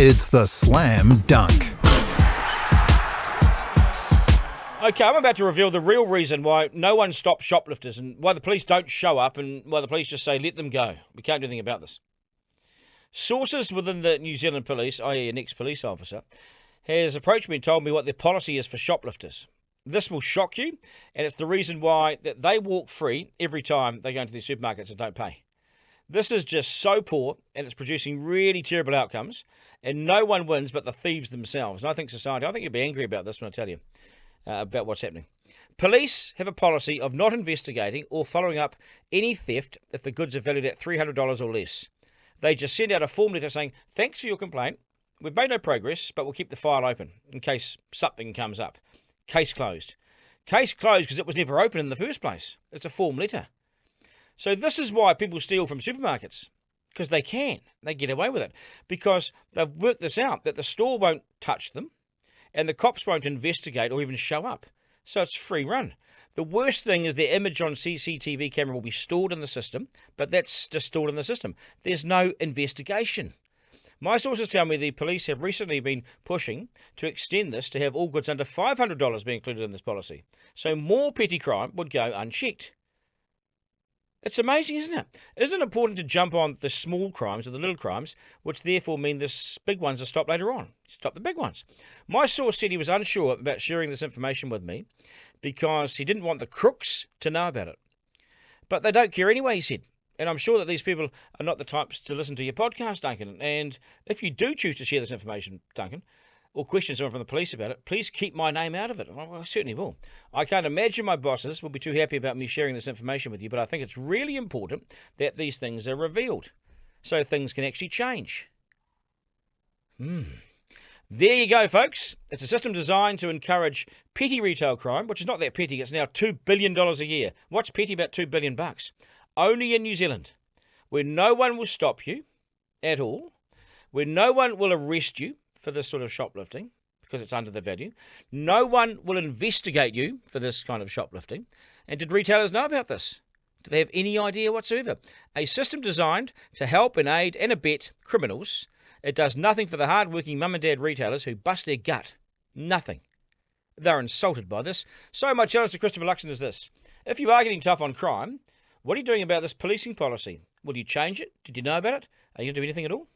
It's the Slam Dunk. Okay, I'm about to reveal the real reason why no one stops shoplifters and why the police don't show up and why the police just say, let them go. We can't do anything about this. Sources within the New Zealand police, i.e. an ex-police officer, has approached me and told me what their policy is for shoplifters. This will shock you, and it's the reason why that they walk free every time they go into their supermarkets and don't pay. This is just so poor, and it's producing really terrible outcomes, and no one wins but the thieves themselves. And I think you'll be angry about this when I tell you about what's happening. Police have a policy of not investigating or following up any theft if the goods are valued at $300 or less. They just send out a form letter saying, thanks for your complaint. We've made no progress, but we'll keep the file open in case something comes up. Case closed. Case closed because it was never open in the first place. It's a form letter. So this is why people steal from supermarkets, because they can. They get away with it because they've worked this out, that the store won't touch them and the cops won't investigate or even show up. So it's free run. The worst thing is their image on CCTV camera will be stored in the system, but that's just stored in the system. There's no investigation. My sources tell me the police have recently been pushing to extend this to have all goods under $500 be included in this policy. So more petty crime would go unchecked. It's amazing, isn't it? Isn't it important to jump on the small crimes or the little crimes, which therefore mean the big ones are stopped later on? Stop the big ones. My source said he was unsure about sharing this information with me because he didn't want the crooks to know about it. But they don't care anyway, he said. And I'm sure that these people are not the types to listen to your podcast, Duncan. And if you do choose to share this information, Duncan, or question someone from the police about it, please keep my name out of it. Well, I certainly will. I can't imagine my bosses will be too happy about me sharing this information with you, but I think it's really important that these things are revealed so things can actually change. There you go, folks. It's a system designed to encourage petty retail crime, which is not that petty. It's now $2 billion a year. What's petty about $2 billion? Only in New Zealand, where no one will stop you at all, where no one will arrest you for this sort of shoplifting because it's under the value. No one will investigate you for this kind of shoplifting. And did retailers know about this? Do they have any idea whatsoever? A system designed to help and aid and abet criminals. It does nothing for the hard-working mum and dad retailers who bust their gut. Nothing. They're insulted by this. So my challenge to Christopher Luxon is this. If you are getting tough on crime, what are you doing about this policing policy? Will you change it? Did you know about it? Are you going to do anything at all?